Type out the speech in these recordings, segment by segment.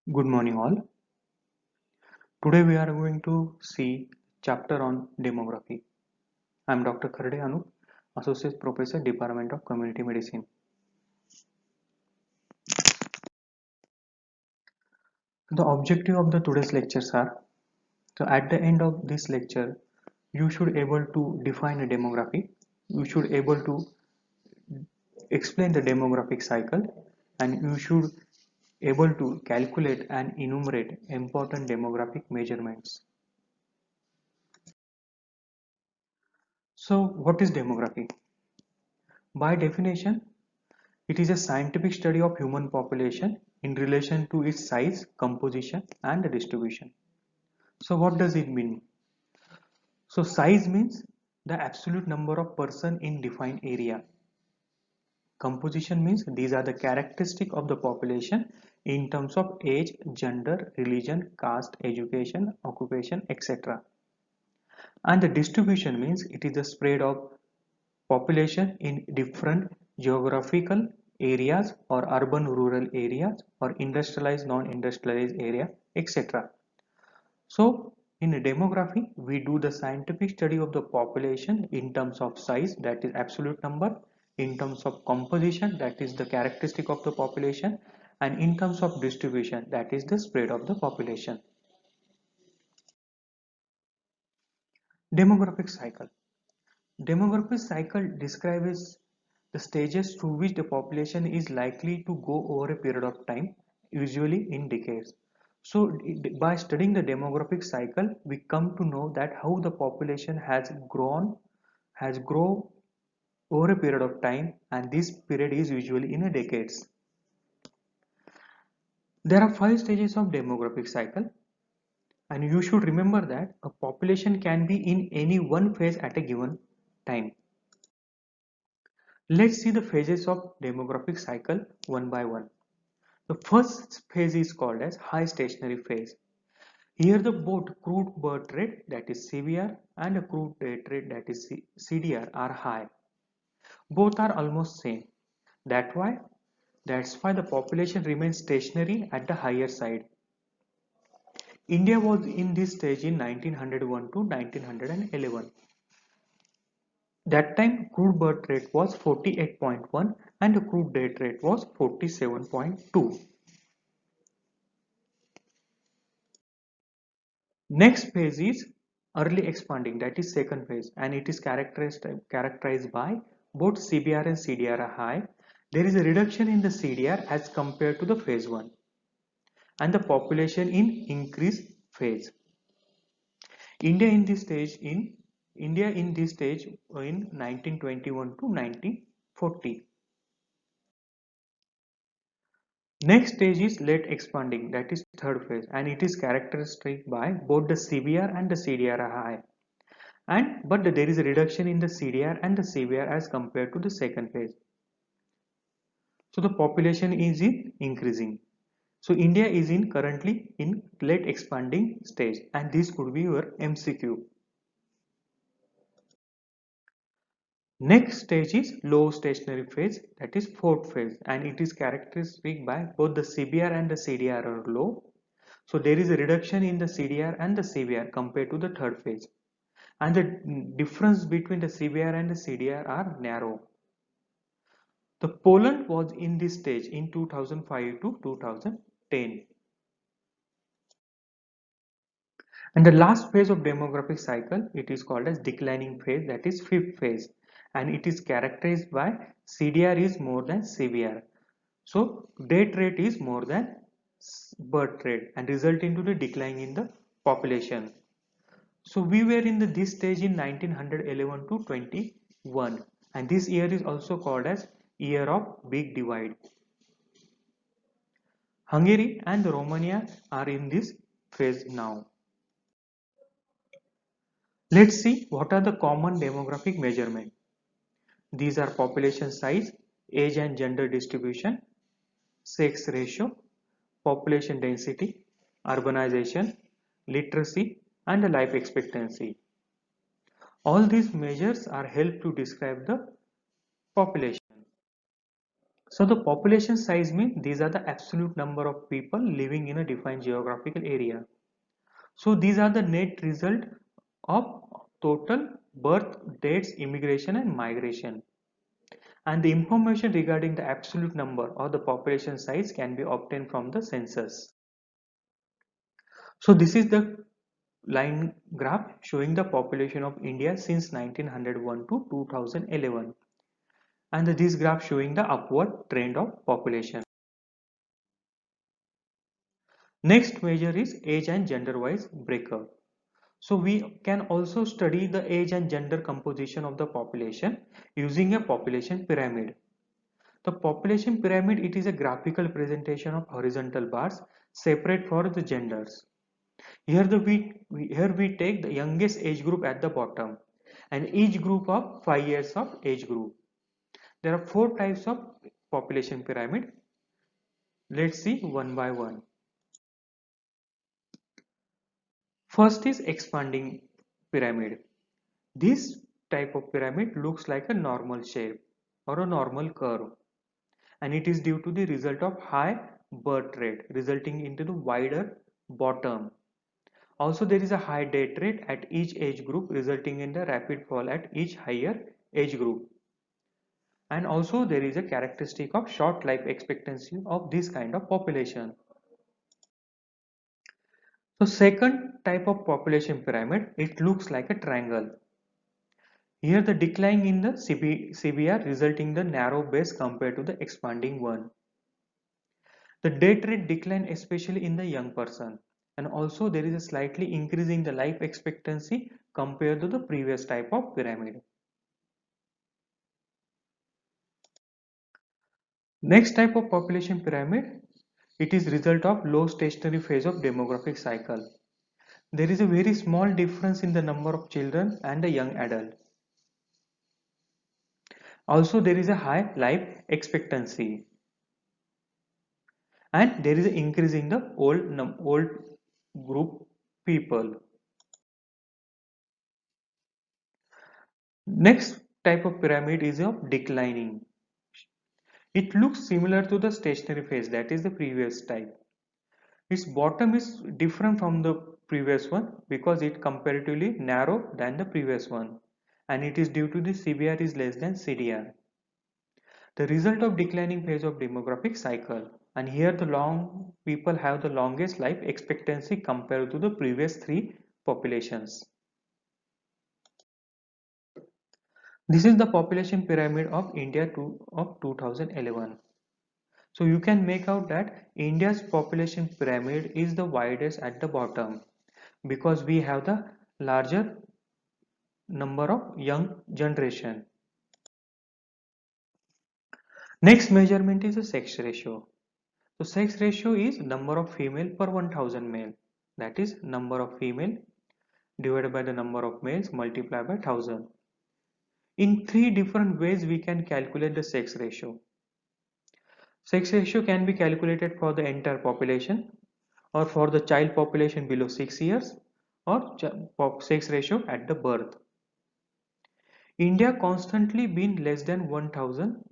Good morning all. Today we are going to see chapter on demography. I am Dr. Kharde Anup, Associate Professor, Department of Community Medicine. The objective of the today's lectures are, so at the end of this lecture, you should able to define a demography, you should able to explain the demographic cycle, and you should able to calculate and enumerate important demographic measurements. So what is demography? By definition, it is a scientific study of human population in relation to its size, composition, and distribution. So what does it mean? So size means the absolute number of person in defined area. Composition means these are the characteristic of the population in terms of age, gender, religion, caste, education, occupation, etc. And the distribution means it is the spread of population in different geographical areas or urban rural areas or industrialized non-industrialized area, etc. So in demography we do the scientific study of the population in terms of size, that is absolute number, in terms of composition, that is the characteristic of the population, and in terms of distribution, that is the spread of the population. Demographic cycle. Demographic cycle describes the stages through which the population is likely to go over a period of time, usually in decades. So by studying the demographic cycle, we come to know that how the population has grown over a period of time, and this period is usually in a decades. There are 5 stages of demographic cycle, and you should remember that a population can be in any one phase at a given time. Let's see the phases of demographic cycle one by one. The first phase is called as high stationary phase. Here the both crude birth rate, that is CBR, and a crude death rate, that is CDR, are high. Both are almost same. That's why the population remains stationary at the higher side. India was in this stage in 1901 to 1911. That time crude birth rate was 48.1 and the crude death rate was 47.2. Next phase is early expanding, that is second phase, and it is characterized by both CBR and CDR are high. There is a reduction in the CDR as compared to the phase 1 and the population in increase phase. India in this stage in 1921 to 1940. Next stage is late expanding, that is third phase, and it is characteristic by both the CBR and the CDR are high. But there is a reduction in the CDR and the CBR as compared to the second phase. So the population is increasing. So India is currently in late expanding stage, and this could be your MCQ. Next stage is low stationary phase, that is fourth phase, and it is characteristic by both the CBR and the CDR are low. So there is a reduction in the CDR and the CBR compared to the third phase, and the difference between the CBR and the CDR are narrow. The Poland was in this stage in 2005 to 2010. And the last phase of demographic cycle, it is called as declining phase, that is fifth phase, and it is characterized by CDR is more than CBR. So death rate is more than birth rate and result into the decline in the population. So we were in this stage in 1911 to 21, and this year is also called as year of big divide. Hungary and Romania are in this phase now. Let's see what are the common demographic measurements. These are population size, age and gender distribution, sex ratio, population density, urbanization, literacy, and the life expectancy. All these measures are helped to describe the population. So the population size means these are the absolute number of people living in a defined geographical area. So these are the net result of total birth, dates, immigration and migration. And the information regarding the absolute number or the population size can be obtained from the census. So this is the line graph showing the population of India since 1901 to 2011, and this graph showing the upward trend of population. Next measure is age and gender wise breakup. So we can also study the age and gender composition of the population using a population pyramid. The population pyramid, it is a graphical presentation of horizontal bars separate for the genders. Here we take the youngest age group at the bottom and each group of 5 years of age group. There are four types of population pyramid. Let's see one by one. First is expanding pyramid. This type of pyramid looks like a normal shape or a normal curve, and it is due to the result of high birth rate resulting into the wider bottom. Also, there is a high death rate at each age group resulting in the rapid fall at each higher age group. And also there is a characteristic of short life expectancy of this kind of population. So second type of population pyramid, it looks like a triangle. Here the decline in the CBR resulting in the narrow base compared to the expanding one. The death rate decline especially in the young person, and also there is a slightly increasing the life expectancy compared to the previous type of pyramid. Next type of population pyramid, it is result of low stationary phase of demographic cycle. There is a very small difference in the number of children and a young adult. Also, there is a high life expectancy, and there is an increase in the old group people. Next type of pyramid is of declining. It looks similar to the stationary phase, that is the previous type. Its bottom is different from the previous one because it comparatively narrow than the previous one, and it is due to the CBR is less than CDR. The result of declining phase of demographic cycle, and here the long people have the longest life expectancy compared to the previous three populations. This is the population pyramid of India of 2011. So you can make out that India's population pyramid is the widest at the bottom because we have the larger number of young generation. Next measurement is the sex ratio. So sex ratio is number of female per 1000 male. That is number of female divided by the number of males multiplied by 1000. In three different ways we can calculate the sex ratio. Sex ratio can be calculated for the entire population or for the child population below 6 years or sex ratio at the birth. India constantly been less than 1000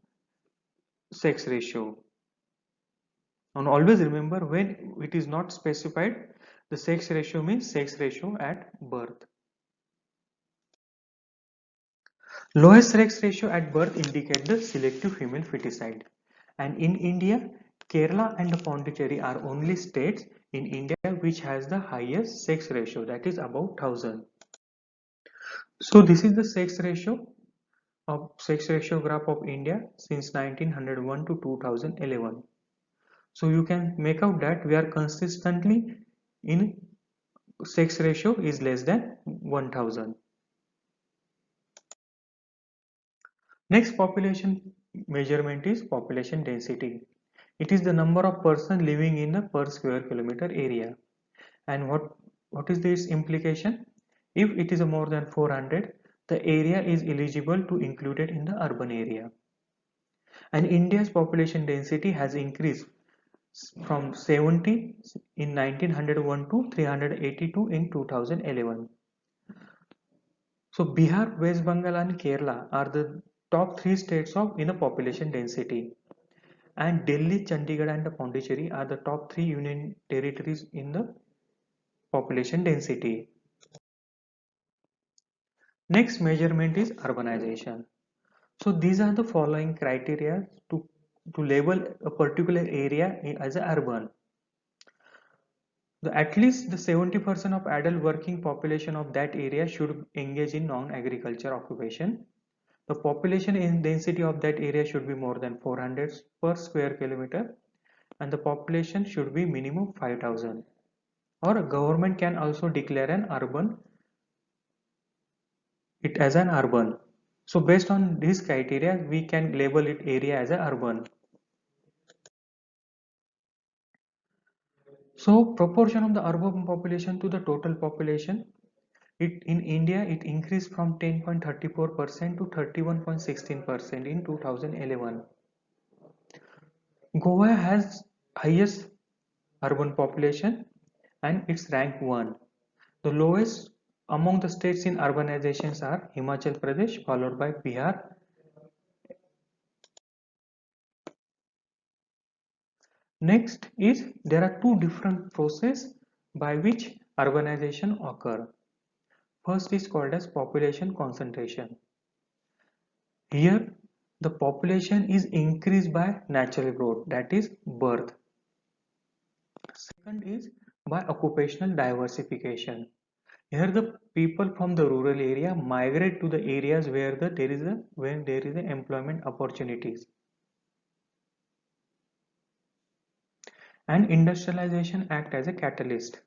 sex ratio. And always remember when it is not specified, the sex ratio means sex ratio at birth. Lowest sex ratio at birth indicate the selective female feticide. And in India, Kerala and Pondicherry are only states in India which has the highest sex ratio, that is about 1000. So this is the sex ratio graph of India since 1901 to 2011. So you can make out that we are consistently in sex ratio is less than 1000. Next population measurement is population density. It is the number of persons living in a per square kilometer area. And what is this implication? If it is more than 400, the area is eligible to included in the urban area. And India's population density has increased from 70 in 1901 to 382 in 2011. So Bihar, West Bengal and Kerala are the top three states of in a population density. and Delhi, Chandigarh and Pondicherry are the top 3 union territories in the population density. Next measurement is urbanization. So these are the following criteria to label a particular area as a urban. At least the 70% of adult working population of that area should engage in non-agriculture occupation. The population density of that area should be more than 400 per square kilometer, and the population should be minimum 5,000. Or government can also declare an urban it as an urban. So based on these criteria, we can label it area as a urban. So proportion of the urban population to the total population, in India it increased from 10.34% to 31.16% in 2011. Goa has highest urban population and it's rank 1. The lowest among the states in urbanizations are Himachal Pradesh followed by Bihar. Next is there are two different processes by which urbanization occur. First is called as population concentration. Here the population is increased by natural growth, that is birth. Second is by occupational diversification. Here the people from the rural area migrate to the areas where there is employment opportunities. And industrialization act as a catalyst.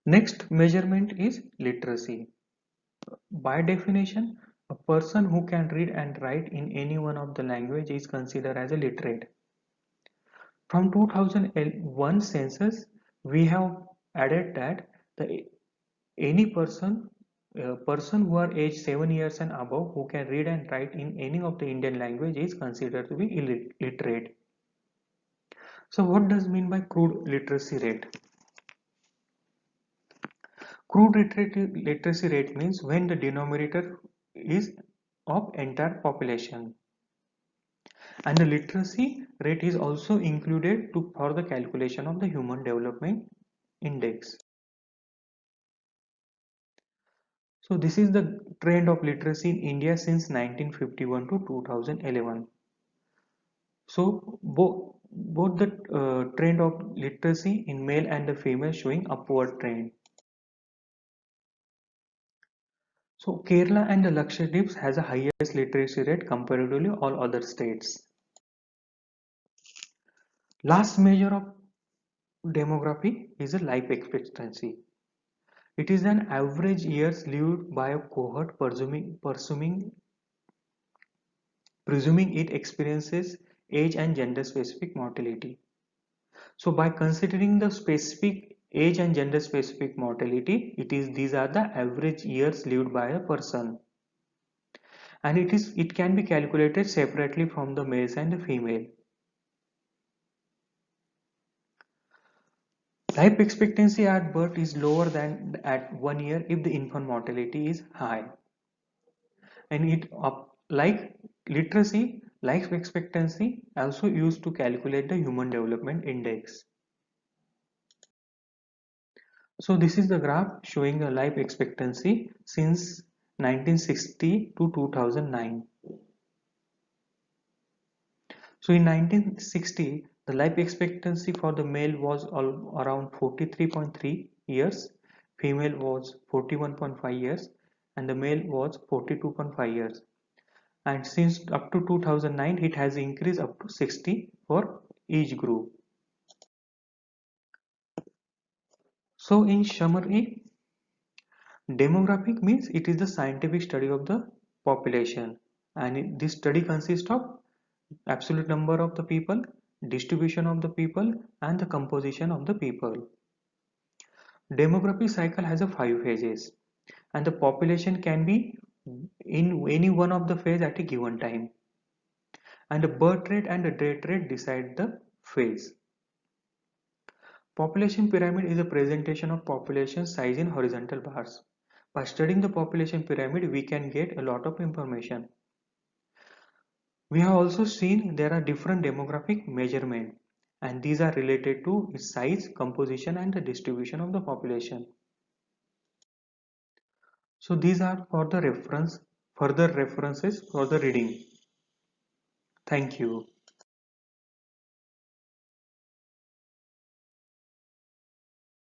Next measurement is literacy. By definition, a person who can read and write in any one of the language is considered as a literate. From 2001 census, we have added that any person who are aged 7 years and above who can read and write in any of the Indian language is considered to be illiterate. So what does mean by crude literacy rate? Crude literacy rate means when the denominator is of entire population. And the literacy rate is also included for the calculation of the Human Development Index. So this is the trend of literacy in India since 1951 to 2011. So both the trend of literacy in male and the female showing upward trend. So Kerala and the Lakshadweep has the highest literacy rate comparatively all other states. Last measure of demography is the life expectancy. It is an average years lived by a cohort presuming it experiences age and gender specific mortality. So by considering the specific age and gender specific mortality, these are the average years lived by a person. And it can be calculated separately from the males and the female. Life expectancy at birth is lower than at 1 year if the infant mortality is high. And like literacy, life expectancy also used to calculate the Human Development Index. So this is the graph showing the life expectancy since 1960 to 2009. So in 1960, the life expectancy for the male was around 43.3 years, female was 41.5 years, and the male was 42.5 years. And since up to 2009, it has increased up to 60 for each group. So in summary, demographic means it is the scientific study of the population, and this study consists of absolute number of the people, distribution of the people, and the composition of the people. Demography cycle has a 5 phases, and the population can be in any one of the phase at a given time, and the birth rate and the death rate decide the phase. Population pyramid is a presentation of population size in horizontal bars. By studying the population pyramid, we can get a lot of information. We have also seen there are different demographic measurements, and these are related to its size, composition, and the distribution of the population. So these are for the reference, further references for the reading. Thank you.